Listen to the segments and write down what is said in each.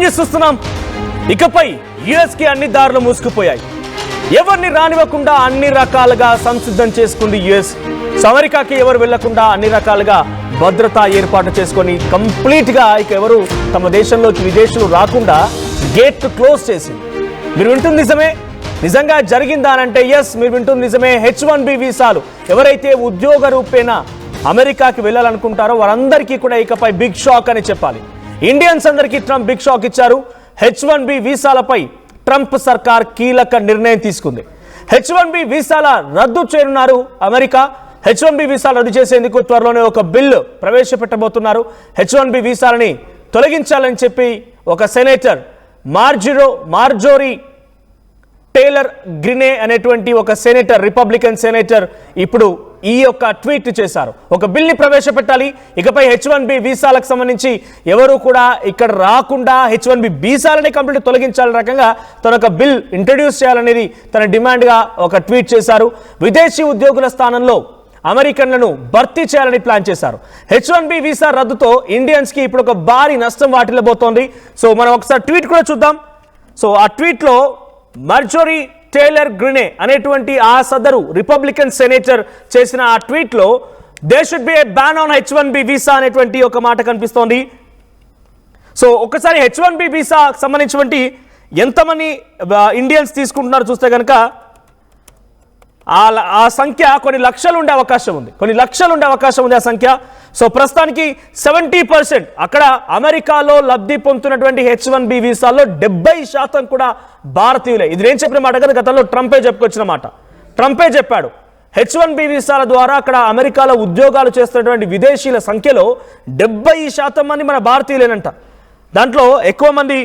News చూస్తున్నాం. ఇకపై US కి అన్ని దారులు మూసుకుపోయాయి. ఎవరిని రానివ్వకుండా అన్ని రకాలుగా సంసిద్ధం చేసుకుంది యుఎస్. అమెరికాకి ఎవరు వెళ్లకుండా అన్ని రకాలుగా భద్రతా ఏర్పాటు చేసుకొని కంప్లీట్ గా ఇక ఎవరు తమ దేశంలోకి విదేశీయులు రాకుండా గేట్ క్లోజ్ చేసింది. మీరు వింటుంది నిజమే, నిజంగా జరిగిందా అంటే ఎస్, మీరు వింటుంది నిజమే. H1B వీసాలు ఎవరైతే ఉద్యోగ రూపేణ అమెరికాకి వెళ్ళాలనుకుంటారో వారందరికీ కూడా ఇకపై బిగ్ షాక్ అని చెప్పాలి. ఇండియన్స్ అందరికీ ట్రంప్ బిగ్ షాక్ ఇచ్చారు. H1B వీసాలపై ట్రంప్ సర్కార్ కీలక నిర్ణయం తీసుకుంది. H1B వీసాల రద్దు చేయనున్నారు అమెరికా. H1B వీసాలు రద్దు చేసేందుకు త్వరలోనే ఒక బిల్లు ప్రవేశపెట్టబోతున్నారు. H1B వీసాలని తొలగించాలని చెప్పి ఒక సెనేటర్ మార్జోరీ టేలర్ గ్రినే అనేటువంటి ఒక సెనేటర్, రిపబ్లికన్ సెనేటర్ ఇప్పుడు ఈ యొక్క ట్వీట్ చేశారు. ఒక బిల్ని ప్రవేశపెట్టాలి. ఇకపై H1B వీసాలకు సంబంధించి ఎవరు కూడా ఇక్కడ రాకుండా H1B వీసాలని కంప్లీట్ తొలగించాలని రకంగా తన ఒక బిల్ ఇంట్రడ్యూస్ చేయాలనేది తన డిమాండ్గా ఒక ట్వీట్ చేశారు. విదేశీ ఉద్యోగుల స్థానంలో అమెరికన్లను భర్తీ చేయాలని ప్లాన్ చేశారు. H1B వీసా రద్దుతో ఇండియన్స్ కి ఇప్పుడు ఒక భారీ నష్టం వాటిల్లబోతోంది. సో మనం ఒకసారి ట్వీట్ కూడా చూద్దాం. సో ఆ ట్వీట్లో మార్జోరీ టేలర్ గ్రినే అనేటువంటి ఆ సదరు రిపబ్లికన్ సెనేటర్ చేసిన ఆ ట్వీట్లో they should be a ban on H1B visa అనేటువంటి ఒక మాట కనిపిస్తోంది. సో ఒకసారి H1B వీసా సంబంధించినటువంటి ఎంతమంది ఇండియన్స్ తీసుకుంటున్నారు చూస్తే కనుక ఆ సంఖ్య కొన్ని లక్షలు ఉండే అవకాశం ఉంది. ఆ సంఖ్య. సో ప్రస్తుతానికి 70% అక్కడ అమెరికాలో లబ్ధి పొందుతున్నటువంటి H1B వీసాల్లో 70% కూడా భారతీయులే. ఇది నేను చెప్పిన మాట కదా, గతంలో ట్రంపే చెప్పుకొచ్చిన మాట. ట్రంపే చెప్పాడు H1B వీసాల ద్వారా అక్కడ అమెరికాలో ఉద్యోగాలు చేస్తున్నటువంటి విదేశీయుల సంఖ్యలో 70% మంది మన భారతీయులేనంట. దాంట్లో ఎక్కువ మంది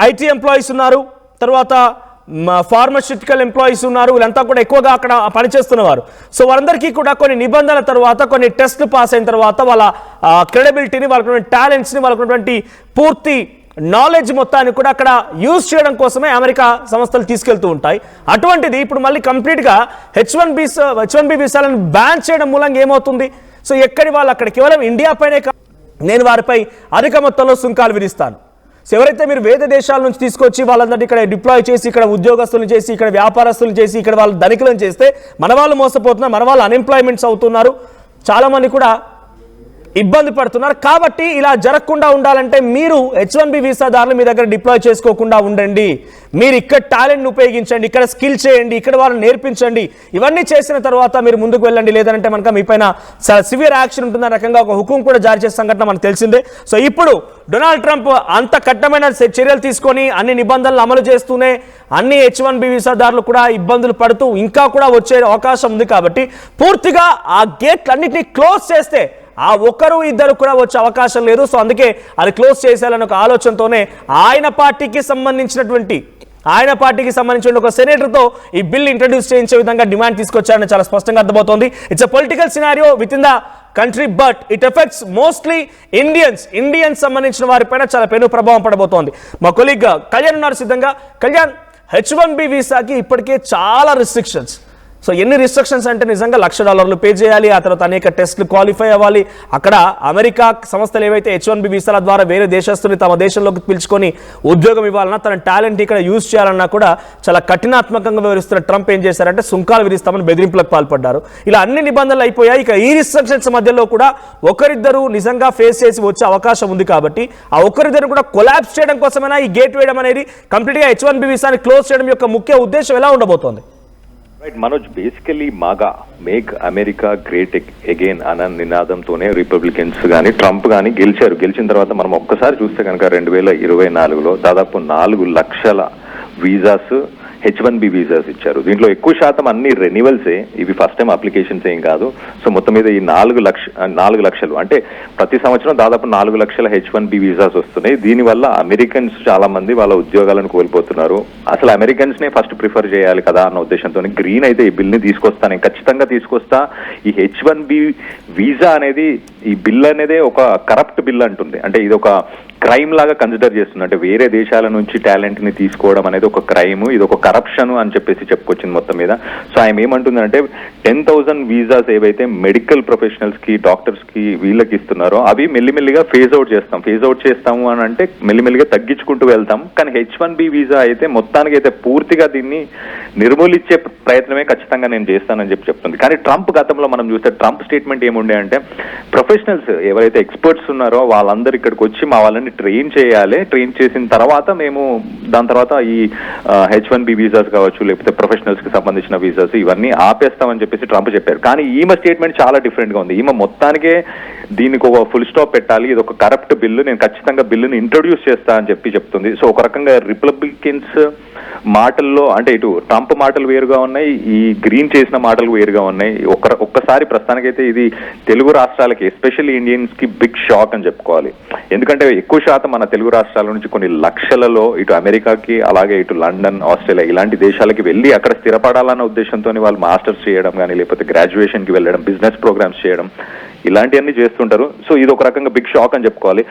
ఐటీ ఎంప్లాయీస్ ఉన్నారు, తర్వాత ఫార్మస్యూటికల్ ఎంప్లాయీస్ ఉన్నారు. వీళ్ళంతా కూడా ఎక్కువగా అక్కడ పనిచేస్తున్నవారు. సో వారందరికీ కూడా కొన్ని నిబంధనల తర్వాత, కొన్ని టెస్ట్లు పాస్ అయిన తర్వాత వాళ్ళ క్రెడిబిలిటీని, వాళ్ళకున్న టాలెంట్స్ని, వాళ్ళకున్నటువంటి పూర్తి నాలెడ్జ్ మొత్తాన్ని కూడా అక్కడ యూజ్ చేయడం కోసమే అమెరికా సంస్థలు తీసుకెళ్తూ ఉంటాయి. అటువంటిది ఇప్పుడు మళ్ళీ కంప్లీట్గా H1B వీసాలను బ్యాన్ చేయడం మూలంగా ఏమవుతుంది? సో ఎక్కడి వాళ్ళు అక్కడ కేవలం ఇండియా పైనే నేను వారిపై అధిక మొత్తంలో సుంకాలు విధిస్తాను. సో ఎవరైతే మీరు వేద దేశాల నుంచి తీసుకొచ్చి వాళ్ళందరినీ ఇక్కడ డిప్లాయ్ చేసి, ఇక్కడ ఉద్యోగస్తులు చేసి, ఇక్కడ వ్యాపారస్తులు చేసి, ఇక్కడ వాళ్ళు ధనికులను చేస్తే మన వాళ్ళు మోసపోతున్నారు, మన వాళ్ళు అన్ఎంప్లాయ్మెంట్స్ అవుతున్నారు, చాలామంది కూడా ఇబ్బంది పడుతున్నారు. కాబట్టి ఇలా జరగకుండా ఉండాలంటే మీరు H1B వీసాదారులు మీ దగ్గర డిప్లాయ్ చేసుకోకుండా ఉండండి. మీరు ఇక్కడ టాలెంట్ని ఉపయోగించండి, ఇక్కడ స్కిల్ చేయండి, ఇక్కడ వాళ్ళని నేర్పించండి. ఇవన్నీ చేసిన తర్వాత మీరు ముందుకు వెళ్ళండి. లేదంటే మనకు మీ పైన సివియర్ యాక్షన్ ఉంటుందన్న రకంగా ఒక హుకుం కూడా జారీ చేసే సంఘటన మనకు తెలిసిందే. సో ఇప్పుడు డొనాల్డ్ ట్రంప్ అంత కఠినమైన చర్యలు తీసుకొని అన్ని నిబంధనలు అమలు చేస్తూనే అన్ని H1B వీసాదారులు కూడా ఇబ్బందులు పడుతూ ఇంకా కూడా వచ్చే అవకాశం ఉంది. కాబట్టి పూర్తిగా ఆ గేట్లన్నింటినీ క్లోజ్ చేస్తే ఆ ఒకరు ఇద్దరు కూడా వచ్చే అవకాశం లేదు. సో అందుకే అది క్లోజ్ చేసేయాలని ఒక ఆలోచనతోనే ఆయన పార్టీకి సంబంధించిన ఒక సెనేటర్తో ఈ బిల్ ఇంట్రడ్యూస్ చేయించే విధంగా డిమాండ్ తీసుకొచ్చారని చాలా స్పష్టంగా అర్థమవుతోంది. It's a political scenario with in the country, but it effects mostly Indians సంబంధించిన వారిపైన చాలా పెను ప్రభావం పడబోతోంది. మా కొలీగ్ కళ్యాణ్ ఉన్నారు సిద్ధంగా. కళ్యాణ్, H1B వీసాకి ఇప్పటికే చాలా రిస్ట్రిక్షన్స్. సో ఎన్ని రిస్ట్రిక్షన్స్ అంటే నిజంగా $1,00,000 పే చేయాలి, ఆ తర్వాత అనేక టెస్టులు క్వాలిఫై అవ్వాలి. అక్కడ అమెరికా సంస్థలు ఏవైతే H1B వీసాల ద్వారా వేరే దేశస్తుని తమ దేశంలోకి పిలుచుకొని ఉద్యోగం ఇవ్వాలన్నా, తన టాలెంట్ ఇక్కడ యూజ్ చేయాలన్నా కూడా చాలా కఠినాత్మకంగా వ్యవహరిస్తున్న ట్రంప్ ఏం చేశారంటే సుంకాలు విధిస్తామని బెదిరింపులకు పాల్పడ్డారు. ఇలా అన్ని నిబంధనలు అయిపోయాయి. ఇక ఈ రిస్ట్రిక్షన్స్ మధ్యలో కూడా ఒకరిద్దరు నిజంగా ఫేస్ చేసి వచ్చే అవకాశం ఉంది. కాబట్టి ఆ ఒకరిద్దరు కూడా కొలాప్స్ చేయడం కోసమైనా ఈ గేట్ వేయడం అనేది, కంప్లీట్గా H1B వీసాని క్లోజ్ చేయడం యొక్క ముఖ్య ఉద్దేశం ఎలా ఉండబోతోంది? Right Manoj, basically MAGA make America great again అన్న నినాదంతోనే రిపబ్లికన్స్ కానీ ట్రంప్ కానీ గెలిచారు. గెలిచిన తర్వాత మనం ఒక్కసారి చూస్తే కనుక 2024లో దాదాపు 4 లక్షల వీసాస్ H1B వీసాస్ ఇచ్చారు. దీంట్లో ఎక్కువ శాతం అన్ని రెన్యువల్సే, ఇవి ఫస్ట్ టైం అప్లికేషన్స్ ఏం కాదు. సో మొత్తం మీద ఈ 4 లక్షలు అంటే ప్రతి సంవత్సరం దాదాపు 4 లక్షల H1B వీసాస్ వస్తున్నాయి. దీనివల్ల అమెరికన్స్ చాలా మంది వాళ్ళ ఉద్యోగాలను కోల్పోతున్నారు. అసలు అమెరికన్స్ నే ఫస్ట్ ప్రిఫర్ చేయాలి కదా అన్న ఉద్దేశంతో గ్రీన్ అయితే ఈ బిల్ని తీసుకొస్తా, నేను ఖచ్చితంగా తీసుకొస్తా. ఈ H1B వీసా అనేది ఈ బిల్ అనేది ఒక కరప్ట్ బిల్ అంటుంది. అంటే ఇది ఒక క్రైమ్ లాగా కన్సిడర్ చేస్తుంది. అంటే వేరే దేశాల నుంచి టాలెంట్ ని తీసుకోవడం అనేది ఒక క్రైమ్, ఇది ఒక కరప్షన్ అని చెప్పేసి చెప్పుకొచ్చింది మొత్తం మీద. సో ఆయన ఏమంటుందంటే 10,000 వీసాస్ ఏవైతే మెడికల్ ప్రొఫెషనల్స్ కి, డాక్టర్స్ కి, వీళ్ళకి ఇస్తున్నారో అవి మెల్లిమెల్లిగా ఫేజ్ అవుట్ చేస్తాము అని అంటే మెల్లిమెల్లిగా తగ్గించుకుంటూ వెళ్తాం. కానీ H1B వీసా అయితే మొత్తానికి అయితే పూర్తిగా దీన్ని నిర్మూలించే ప్రయత్నమే ఖచ్చితంగా నేను చేస్తానని చెప్తుంది. కానీ ట్రంప్ గతంలో మనం చూస్తే ట్రంప్ స్టేట్మెంట్ ఏముండే అంటే ప్రొఫెషనల్స్ ఎవరైతే ఎక్స్పర్ట్స్ ఉన్నారో వాళ్ళందరూ ఇక్కడికి వచ్చి మా వాళ్ళని ట్రైన్ చేయాలి, ట్రైన్ చేసిన తర్వాత మేము దాని తర్వాత ఈ H1B వీసాస్ కావచ్చు లేకపోతే ప్రొఫెషనల్స్ కి సంబంధించిన వీసాస్ ఇవన్నీ ఆపేస్తామని చెప్పేసి ట్రంప్ చెప్పారు. కానీ ఈమె స్టేట్మెంట్ చాలా డిఫరెంట్ గా ఉంది. ఈమె మొత్తానికే దీనికి ఒక ఫుల్ స్టాప్ పెట్టాలి, ఇది ఒక కరప్ట్ బిల్లు, నేను ఖచ్చితంగా బిల్లుని ఇంట్రొడ్యూస్ చేస్తా అని చెప్తుంది. సో ఒక రకంగా రిపబ్లికన్స్ మాటల్లో అంటే ఇటు ట్రంప్ మాటలు వేరుగా ఉన్నాయి, ఈ గ్రీన్ చేసిన మాటలు వేరుగా ఉన్నాయి. ఒక్కసారి ప్రస్తుతానికైతే ఇది తెలుగు రాష్ట్రాలకి ఎస్పెషల్లీ ఇండియన్స్ కి బిగ్ షాక్ అని చెప్పుకోవాలి. ఎందుకంటే ఎక్కువ శాతం మన తెలుగు రాష్ట్రాల నుంచి కొన్ని లక్షలలో ఇటు అమెరికాకి అలాగే ఇటు లండన్, ఆస్ట్రేలియా ఇలాంటి దేశాలకి వెళ్ళి అక్కడ స్థిరపడాలన్న ఉద్దేశంతో వాళ్ళు మాస్టర్స్ చేయడం కానీ లేకపోతే గ్రాడ్యుయేషన్ కి వెళ్ళడం, బిజినెస్ ప్రోగ్రామ్స్ చేయడం ఇలాంటివన్నీ చేస్తుంటారు. సో ఇది ఒక రకంగా బిగ్ షాక్ అని చెప్పుకోవాలి.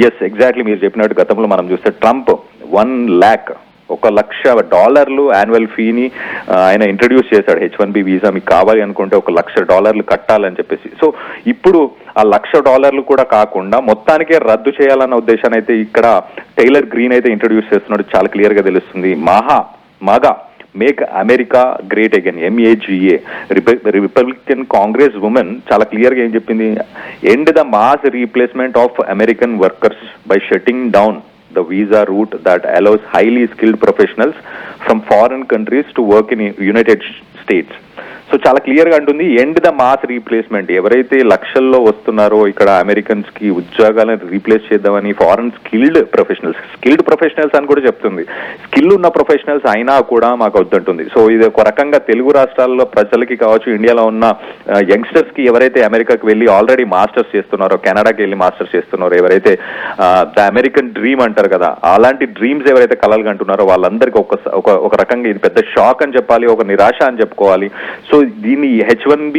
ఎస్, ఎగ్జాక్ట్లీ మీరు చెప్పినట్టు గతంలో మనం చూస్తే ట్రంప్ 1,00,000 యాన్యువల్ ఫీని ఆయన ఇంట్రడ్యూస్ చేశాడు. H1B వీసా మీకు కావాలి అనుకుంటే $1,00,000 కట్టాలని చెప్పేసి. సో ఇప్పుడు ఆ $1,00,000 కూడా కాకుండా మొత్తానికే రద్దు చేయాలన్న ఉద్దేశాన్ని అయితే ఇక్కడ టైలర్ గ్రీన్ అయితే ఇంట్రడ్యూస్ చేస్తున్నాడు. చాలా క్లియర్ గా తెలుస్తుంది. MAGA make America great again, MAGA, Republican congresswoman చాలా క్లియర్ గా ఏం చెప్పింది, end the mass replacement of American workers by shutting down the visa route that allows highly skilled professionals from foreign countries to work in United States. So చాలా clear గా అంటుంది end the mass replacement. ఎవరైతే లక్షల్లో వస్తున్నారో ఇక్కడ Americans కి ఉద్యోగాలను replace చేద్దామని ఫారెన్ స్కిల్డ్ ప్రొఫెషనల్స్ అని కూడా చెప్తుంది. స్కిల్ ఉన్న ప్రొఫెషనల్స్ అయినా కూడా మాకు వద్దంటుంది. సో ఇది ఒక రకంగా తెలుగు రాష్ట్రాల్లో ప్రజలకి కావచ్చు, ఇండియాలో ఉన్న యంగ్స్టర్స్ కి ఎవరైతే అమెరికాకి వెళ్ళి ఆల్రెడీ మాస్టర్స్ చేస్తున్నారో, కెనడాకి వెళ్ళి మాస్టర్స్ చేస్తున్నారో, ఎవరైతే ద అమెరికన్ డ్రీమ్ అంటారు కదా, అలాంటి డ్రీమ్స్ ఎవరైతే కలలు కంటున్నారో వాళ్ళందరికీ ఒక రకంగా ఇది పెద్ద షాక్ అని చెప్పాలి, ఒక నిరాశ అని చెప్పుకోవాలి. సో దీన్ని H1B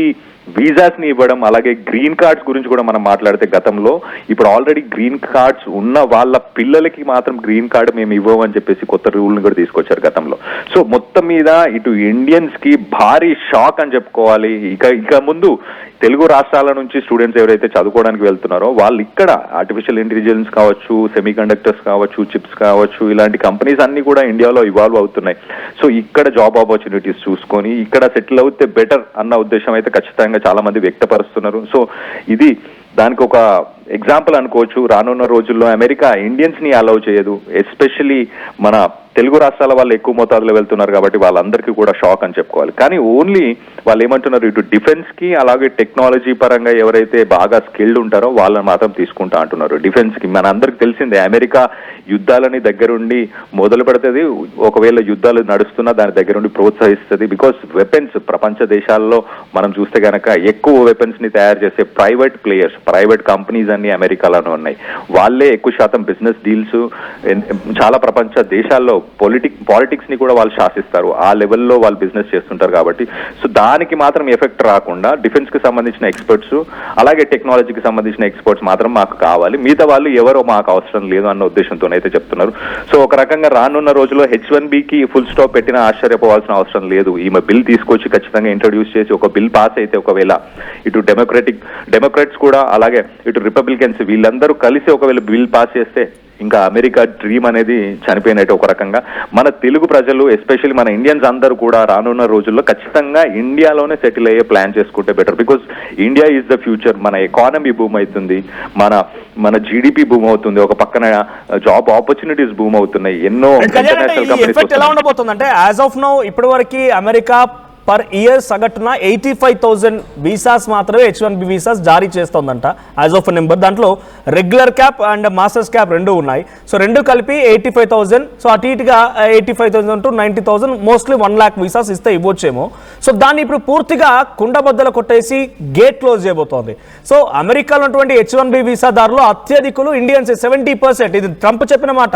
వీసాస్ ని ఇవ్వడం, అలాగే గ్రీన్ కార్డ్స్ గురించి కూడా మనం మాట్లాడితే గతంలో ఇప్పుడు ఆల్రెడీ గ్రీన్ కార్డ్స్ ఉన్న వాళ్ళ పిల్లలకి మాత్రం గ్రీన్ కార్డ్ మేము ఇవ్వమని చెప్పేసి కొత్త రూల్ ని కూడా తీసుకొచ్చారు గతంలో. సో మొత్తం మీద ఇటు ఇండియన్స్ కి భారీ షాక్ అని చెప్పుకోవాలి. ఇక ముందు తెలుగు రాష్ట్రాల నుంచి స్టూడెంట్స్ ఎవరైతే చదువుకోవడానికి వెళ్తున్నారో వాళ్ళు ఇక్కడ ఆర్టిఫిషియల్ ఇంటెలిజెన్స్ కావచ్చు, సెమీ కండక్టర్స్ కావచ్చు, చిప్స్ కావచ్చు, ఇలాంటి కంపెనీస్ అన్ని కూడా ఇండియాలో ఇవాల్వ్ అవుతున్నాయి. సో ఇక్కడ జాబ్ ఆపర్చునిటీస్ చూసుకొని ఇక్కడ సెటిల్ అవుతే బెటర్ అన్న ఉద్దేశం అయితే ఖచ్చితంగా చాలా మంది వ్యక్తపరుస్తున్నారు. సో ఇది దానికి ఒక ఎగ్జాంపుల్ అనుకోవచ్చు. రానున్న రోజుల్లో అమెరికా ఇండియన్స్ ని అలౌ చేయదు. ఎస్పెషల్లీ మన తెలుగు రాష్ట్రాల వాళ్ళు ఎక్కువ మోతాదులో వెళ్తున్నారు కాబట్టి వాళ్ళందరికీ కూడా షాక్ అని చెప్పుకోవాలి. కానీ ఓన్లీ వాళ్ళు ఏమంటున్నారు, ఇటు డిఫెన్స్ కి అలాగే టెక్నాలజీ పరంగా ఎవరైతే బాగా స్కిల్డ్ ఉంటారో వాళ్ళని మాత్రం తీసుకుంటా అంటున్నారు. డిఫెన్స్ కి మన అందరికి తెలిసిందే, అమెరికా యుద్ధాలని దగ్గరుండి మొదలు పెడుతుంది, ఒకవేళ యుద్ధాలు నడుస్తున్నా దాని దగ్గరుండి ప్రోత్సహిస్తుంది. బికాస్ వెపన్స్ ప్రపంచ దేశాల్లో మనం చూస్తే గనక ఎక్కువ వెపన్స్ ని తయారు చేసే ప్రైవేట్ ప్లేయర్స్, ప్రైవేట్ కంపెనీస్ అన్ని అమెరికాలోనే ఉన్నాయి. వాళ్ళే ఎక్కువ శాతం బిజినెస్ డీల్స్ చాలా ప్రపంచ దేశాల్లో పాలిటిక్స్ ని కూడా వాళ్ళు శాసిస్తారు. ఆ లెవెల్లో వాళ్ళు బిజినెస్ చేస్తుంటారు కాబట్టి సో దానికి మాత్రం ఎఫెక్ట్ రాకుండా డిఫెన్స్ కి సంబంధించిన ఎక్స్పర్ట్స్ అలాగే టెక్నాలజీకి సంబంధించిన ఎక్స్పర్ట్స్ మాత్రం మాకు కావాలి, మిగతా వాళ్ళు ఎవరో మాకు అవసరం లేదు అన్న ఉద్దేశంతోనైతే చెప్తున్నారు. సో ఒక రకంగా రానున్న రోజుల్లో H1B కి ఫుల్ స్టాప్ పెట్టినా ఆశ్చర్యపోవాల్సిన అవసరం లేదు. ఈమె బిల్ తీసుకొచ్చి ఖచ్చితంగా ఇంట్రొడ్యూస్ చేసి ఒక బిల్ పాస్ అయితే ఒకవేళ ఇటు డెమోక్రాట్స్ కూడా అలాగే ఇటు రిపబ్లికన్స్ వీళ్ళందరూ కలిసి ఒకవేళ బిల్ పాస్ చేస్తే ఇంకా అమెరికా డ్రీమ్ అనేది చనిపోయినట్టు ఒక రకంగా. మన తెలుగు ప్రజలు ఎస్పెషల్లీ మన ఇండియన్స్ అందరూ కూడా రానున్న రోజుల్లో ఖచ్చితంగా ఇండియాలోనే సెటిల్ అయ్యే ప్లాన్ చేసుకుంటే better. Because India is the future. మన ఎకానమీ బూమ్ అవుతుంది, మన జీడిపి బూమ్ అవుతుంది, ఒక పక్కన జాబ్ ఆపర్చునిటీస్ బూమ్ అవుతున్నాయి, ఎన్నో ఇంటర్నేషనల్ కంపెనీస్. ఎలా ఉండబోతుంది అంటే యాజ్ ఆఫ్ నౌ ఇప్పటి వరకు అమెరికా పర్ ఇయర్ సగటున 85,000 వీసాస్ మాత్రమే H1B వీసాస్ జారీ చేస్తోందంట యాజ్ ఆఫ్ నెంబర్. దాంట్లో regular cap and masters cap రెండు ఉన్నాయి. సో రెండు కలిపి 85,000. సో అటు ఇటుగా 85,000 టు 90,000 మోస్ట్లీ 1 lakh వీసాస్ ఇస్తే ఇవ్వచ్చేమో. సో దాన్ని ఇప్పుడు పూర్తిగా కుండబద్దలు కొట్టేసి గేట్ క్లోజ్ చేయబోతోంది. సో అమెరికాలో ఉన్నటువంటి H1B వీసాదారులు అత్యధికులు ఇండియన్స్ 70%. ఇది ట్రంప్ చెప్పిన మాట.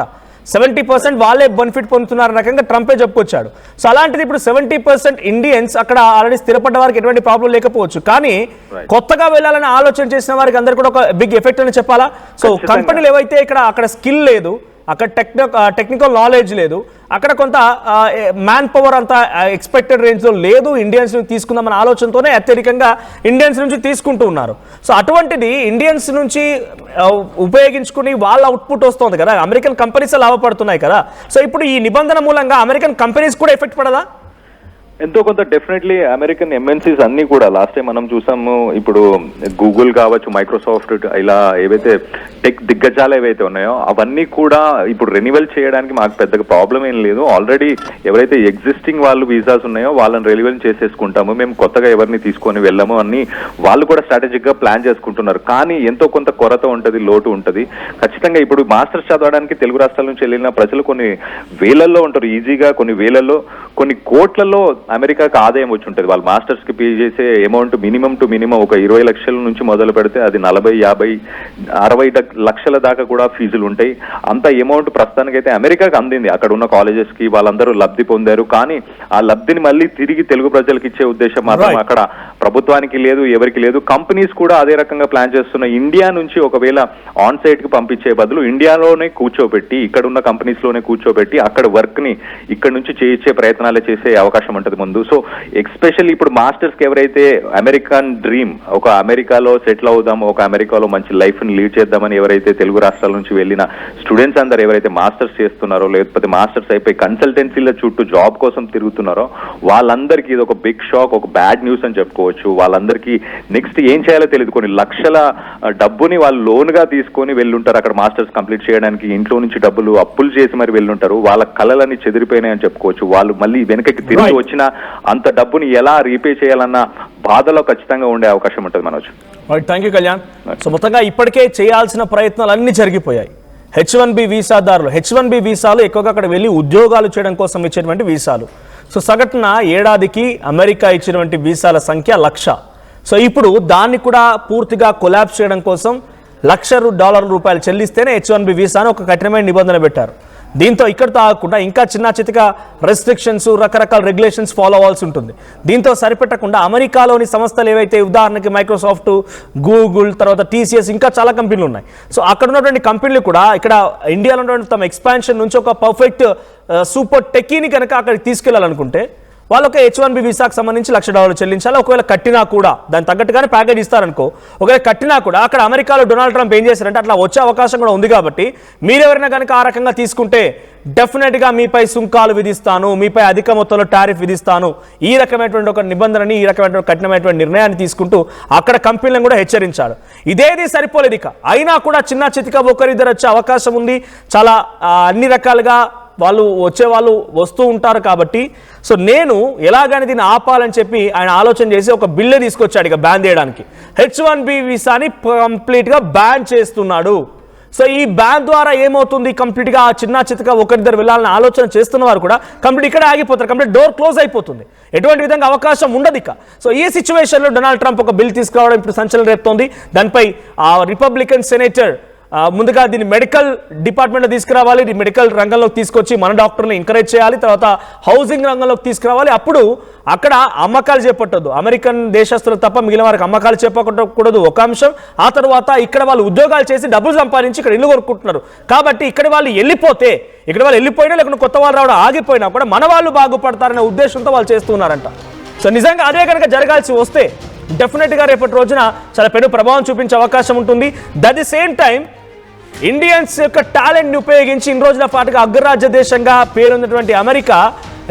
70% వాళ్ళే బెనిఫిట్ పొందుతున్నారు రకంగా ట్రంపే చెప్పుకొచ్చాడు. సో అలాంటిది ఇప్పుడు 70% ఇండియన్స్ అక్కడ ఆల్రెడీ స్థిరపడ్డ వారికి ఎటువంటి ప్రాబ్లం లేకపోవచ్చు, కానీ కొత్తగా వెళ్ళాలని ఆలోచన చేసిన వారికి అందరు కూడా ఒక బిగ్ ఎఫెక్ట్ అని చెప్పాలా. సో కంపెనీలు ఏవైతే అక్కడ స్కిల్ లేదు, అక్కడ టెక్నికల్ నాలెడ్జ్ లేదు, అక్కడ కొంత మ్యాన్ పవర్ అంతా ఎక్స్పెక్టెడ్ రేంజ్లో లేదు, ఇండియన్స్ నుంచి తీసుకుందామన్న ఆలోచనతోనే అత్యధికంగా ఇండియన్స్ నుంచి తీసుకుంటూ ఉన్నారు. సో అటువంటిది ఇండియన్స్ నుంచి ఉపయోగించుకుని వాళ్ళ అవుట్పుట్ వస్తుంది కదా, అమెరికన్ కంపెనీస్ లాభపడుతున్నాయి కదా. సో ఇప్పుడు ఈ నిబంధన మూలంగా అమెరికన్ కంపెనీస్ కూడా ఎఫెక్ట్ పడదా? ఎంతో కొంత డెఫినెట్లీ అమెరికన్ ఎంఎన్సీస్ అన్ని కూడా లాస్ట్ టైం మనం చూసాము. ఇప్పుడు గూగుల్ కావచ్చు, మైక్రోసాఫ్ట్, ఇలా ఏవైతే టెక్ దిగ్గజాలు ఏవైతే ఉన్నాయో అవన్నీ కూడా ఇప్పుడు రెన్యువల్ చేయడానికి మాకు పెద్దగా ప్రాబ్లం ఏం లేదు. ఆల్రెడీ ఎవరైతే ఎగ్జిస్టింగ్ వాళ్ళు వీసాస్ ఉన్నాయో వాళ్ళని రెన్యువల్ చేసేసుకుంటాము, మేము కొత్తగా ఎవరిని తీసుకొని వెళ్ళాము అని వాళ్ళు కూడా స్ట్రాటజిక్ గా ప్లాన్ చేసుకుంటున్నారు. కానీ ఎంతో కొంత కొరత ఉంటుంది, లోటు ఉంటుంది ఖచ్చితంగా. ఇప్పుడు మాస్టర్స్ చదవడానికి తెలుగు రాష్ట్రాల నుంచి వెళ్ళిన ప్రజలు కొన్ని వేలల్లో ఉంటారు, ఈజీగా కొన్ని వేలల్లో, కొన్ని కోట్లలో అమెరికాకి ఆదాయం వచ్చి ఉంటుంది. వాళ్ళు మాస్టర్స్ కి పే చేసే అమౌంట్ మినిమం టు మినిమం ఒక 20 లక్షల నుంచి మొదలు పెడితే అది 40, 50, 60 లక్షల దాకా కూడా ఫీజులు ఉంటాయి. అంత అమౌంట్ ప్రస్తుతానికైతే అమెరికాకి అందింది. అక్కడ ఉన్న కాలేజెస్ కి వాళ్ళందరూ లబ్ధి పొందారు. కానీ ఆ లబ్ధిని మళ్ళీ తిరిగి తెలుగు ప్రజలకు ఇచ్చే ఉద్దేశం మాత్రం అక్కడ ప్రభుత్వానికి లేదు, ఎవరికి లేదు. కంపెనీస్ కూడా అదే రకంగా ప్లాన్ చేస్తున్న. ఇండియా నుంచి ఒకవేళ ఆన్ సైట్ కి పంపించే బదులు ఇండియాలోనే కూర్చోబెట్టి, ఇక్కడ ఉన్న కంపెనీస్ లోనే కూర్చోబెట్టి అక్కడ వర్క్ ని ఇక్కడ నుంచి చేయించే ప్రయత్నాలే చేసే అవకాశం ఉంటుంది ముందు. సో ఎస్పెషల్లీ ఇప్పుడు మాస్టర్స్ కి ఎవరైతే అమెరికన్ డ్రీమ్, ఒక అమెరికాలో సెటిల్ అవుదాం, ఒక అమెరికాలో మంచి లైఫ్ ని లీడ్ చేద్దామని ఎవరైతే తెలుగు రాష్ట్రాల నుంచి వెళ్ళిన స్టూడెంట్స్ అందరూ ఎవరైతే మాస్టర్స్ చేస్తున్నారో, లేకపోతే మాస్టర్స్ అయిపోయి కన్సల్టెన్సీల చుట్టూ జాబ్ కోసం తిరుగుతున్నారో వాళ్ళందరికీ ఇది ఒక బిగ్ షాక్, ఒక బ్యాడ్ న్యూస్ అని చెప్పుకోవచ్చు. వాళ్ళందరికీ నెక్స్ట్ ఏం చేయాలో తెలియదు. కొన్ని లక్షల డబ్బుని వాళ్ళు లోన్ గా తీసుకొని వెళ్ళుంటారు అక్కడ మాస్టర్స్ కంప్లీట్ చేయడానికి. ఇంట్లో నుంచి డబ్బులు అప్పులు చేసి మరి వెళ్ళుంటారు. వాళ్ళ కళలన్నీ చెదిరిపోయినాయని చెప్పుకోవచ్చు. వాళ్ళు మళ్ళీ వెనకకి తిరిగి వచ్చిన అంత డబ్బుని ఎలా రీపే చేయాలన్న బాధలో ఖచ్చితంగా ఉండే అవకాశం ఉంటుంది Manoj. Thank you Kalyan. So మొత్తంగా ఇప్పటికే చేయాల్సిన ప్రయత్నాలు అన్ని జరిగిపోయాయి. H1B వీసాదారులు, H1B వీసాలు ఎక్కువగా అక్కడ వెళ్ళి ఉద్యోగాలు చేయడం కోసం ఇచ్చేటువంటి వీసాలు. సో సగటున ఏడాదికి అమెరికా ఇచ్చినటువంటి వీసాల సంఖ్య 1,00,000. సో ఇప్పుడు దాన్ని కూడా పూర్తిగా కొలాప్స్ చేయడం కోసం $1,00,000 చెల్లిస్తేనే H1B వీసాను ఒక కఠినమైన నిబంధన పెట్టారు. దీంతో ఇక్కడితో ఆగకుండా ఇంకా చిన్న చితక రెస్ట్రిక్షన్స్, రకరకాల రెగ్యులేషన్స్ ఫాలో అవ్వాల్సి ఉంటుంది. దీంతో సరిపెట్టకుండా అమెరికాలోని సంస్థలు ఏవైతే, ఉదాహరణకి మైక్రోసాఫ్ట్, గూగుల్, తర్వాత TCS, ఇంకా చాలా కంపెనీలు ఉన్నాయి. సో అక్కడ ఉన్నటువంటి కంపెనీలు కూడా ఇక్కడ ఇండియాలో ఉన్నటువంటి తమ ఎక్స్పాన్షన్ నుంచి ఒక పర్ఫెక్ట్ సూపర్ టెక్కీని కనుక అక్కడికి తీసుకెళ్లాలనుకుంటే వాళ్ళొక H1B వీసాకు సంబంధించి $1,00,000 చెల్లించాలి. ఒకవేళ కట్టినా కూడా దాని తగ్గట్టుగానే ప్యాకేజ్ ఇస్తారనుకో. ఒకవేళ కట్టినా కూడా అక్కడ అమెరికాలో డొనాల్డ్ ట్రంప్ ఏం చేశారంటే అట్లా వచ్చే అవకాశం కూడా ఉంది కాబట్టి మీరెవరైనా కనుక ఆ రకంగా తీసుకుంటే డెఫినెట్గా మీపై సుంకాలు విధిస్తాను, మీపై అధిక మొత్తంలో టారిఫ్ విధిస్తాను, ఈ రకమైనటువంటి ఒక నిబంధనని, ఈ రకమైనటువంటి కఠినమైనటువంటి నిర్ణయాన్ని తీసుకుంటూ అక్కడ కంపెనీలను కూడా హెచ్చరించాడు. ఇదేది సరిపోలేదు. ఇక అయినా కూడా చిన్న చితిక ఒకరిద్దరు వచ్చే అవకాశం ఉంది. చాలా అన్ని రకాలుగా వాళ్ళు వస్తూ ఉంటారు కాబట్టి సో నేను ఎలాగని దీన్ని ఆపాలని చెప్పి ఆయన ఆలోచన చేసి ఒక బిల్లు తీసుకొచ్చాడు ఇక బ్యాన్ చేయడానికి. H1B వీసాని కంప్లీట్గా బ్యాన్ చేస్తున్నాడు. సో ఈ బ్యాన్ ద్వారా ఏమవుతుంది, కంప్లీట్గా ఆ చిన్న చితక ఒకరిద్దరు వెళ్ళాలని ఆలోచన చేస్తున్న వారు కూడా కంప్లీట్ ఇక్కడే ఆగిపోతారు, కంప్లీట్ డోర్ క్లోజ్ అయిపోతుంది, ఎటువంటి విధంగా అవకాశం ఉండదు ఇక. సో ఈ సిచ్యువేషన్లో డొనాల్డ్ ట్రంప్ ఒక బిల్ తీసుకురావడం ఇప్పుడు సంచలనం రేపుతోంది. దానిపై రిపబ్లికన్ సెనేటర్ ముందుగా దీన్ని మెడికల్ డిపార్ట్మెంట్లో తీసుకురావాలి, మెడికల్ రంగంలోకి తీసుకొచ్చి మన డాక్టర్ని ఎంకరేజ్ చేయాలి, తర్వాత హౌసింగ్ రంగంలోకి తీసుకురావాలి. అప్పుడు అక్కడ అమ్మకాలు చేపట్టద్దు, అమెరికన్ దేశస్తులకు తప్ప మిగిలిన వారికి అమ్మకాలు చేపట్టకూడదు ఒక అంశం. ఆ తర్వాత ఇక్కడ వాళ్ళు ఉద్యోగాలు చేసి డబ్బులు సంపాదించి ఇక్కడ ఇల్లు కొనుక్కుంటున్నారు కాబట్టి ఇక్కడ వాళ్ళు వెళ్ళిపోయినా లేకుండా కొత్త వాళ్ళు రావడం ఆగిపోయినా కూడా మన వాళ్ళు బాగుపడతారనే ఉద్దేశంతో వాళ్ళు చేస్తున్నారంట. సో నిజంగా అదే కనుక జరగాల్సి వస్తే డెఫినెట్గా రేపటి రోజున చాలా పెను ప్రభావం చూపించే అవకాశం ఉంటుంది. That the same time Indians యొక్క టాలెంట్ని ఉపయోగించి ఇన్ని రోజుల పాటుగా అగ్రరాజ్య దేశంగా పేరున్నటువంటి అమెరికా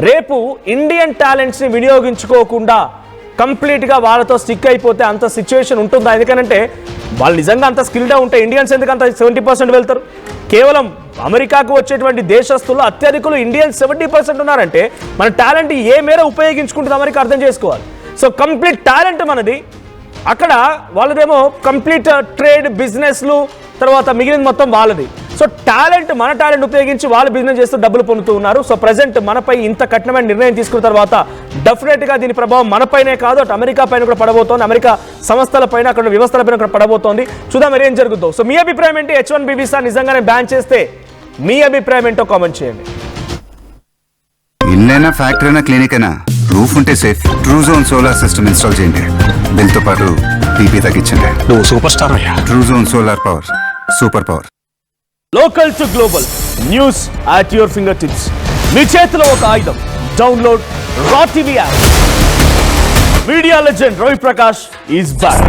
రేపు ఇండియన్ టాలెంట్స్ని వినియోగించుకోకుండా కంప్లీట్గా వాళ్ళతో స్టిక్ అయిపోతే అంత సిచ్యువేషన్ ఉంటుందా? ఎందుకంటే వాళ్ళు నిజంగా అంత స్కిల్డ్గా ఉంటే ఇండియన్స్ ఎందుకు అంత 70% వెళ్తారు? కేవలం అమెరికాకు వచ్చేటువంటి దేశస్తులు అత్యధికులు ఇండియన్స్ 70% ఉన్నారంటే మన టాలెంట్ ఏ మేర ఉపయోగించుకుంటుంది అమెరికా అర్థం చేసుకోవాలి. సో కంప్లీట్ టాలెంట్ మనది, అక్కడ వాళ్ళదేమో కంప్లీట్ ట్రేడ్, బిజినెస్లు, తర్వాత మిగిలిన మొత్తం వాళ్ళది. సో మన టాలెంట్ ఉపయోగించి వాళ్ళు బిజినెస్ చేస్తూ డబ్బులు పొందుతూ ఉన్నారు. సో ప్రజెంట్ మనపై ఇంత కఠినమైన నిర్ణయం తీసుకున్న తర్వాత డెఫినెట్గా దీని ప్రభావం మనపైనే కాదు, అటు అమెరికా పైన కూడా పడబోతోంది, అమెరికా సంస్థల పైన, అక్కడ వ్యవస్థల పైన కూడా పడబోతోంది. చూద్దాం మరి ఏం జరుగుతుందో. సో మీ అభిప్రాయం ఏంటి? H1B వీసా నిజంగానే బ్యాన్ చేస్తే మీ అభిప్రాయం ఏంటో కామెంట్ చేయండి. ఇల్లైనా ఫ్యాక్టరీ అయినా క్లినిక్ అయినా రూఫ్ ఉంటే safe. Truzon solar system install చేయండి. బిల్ తో పాటు బీపీ తగ్గించండి. నువ్వు సూపర్ స్టార్ అయ్యా. Truzon solar power, super power. Local to global news at your fingertips. మీ చేతిలో ఒక ఆయుధం. Download R TV app. Media legend Ravi Prakash is back.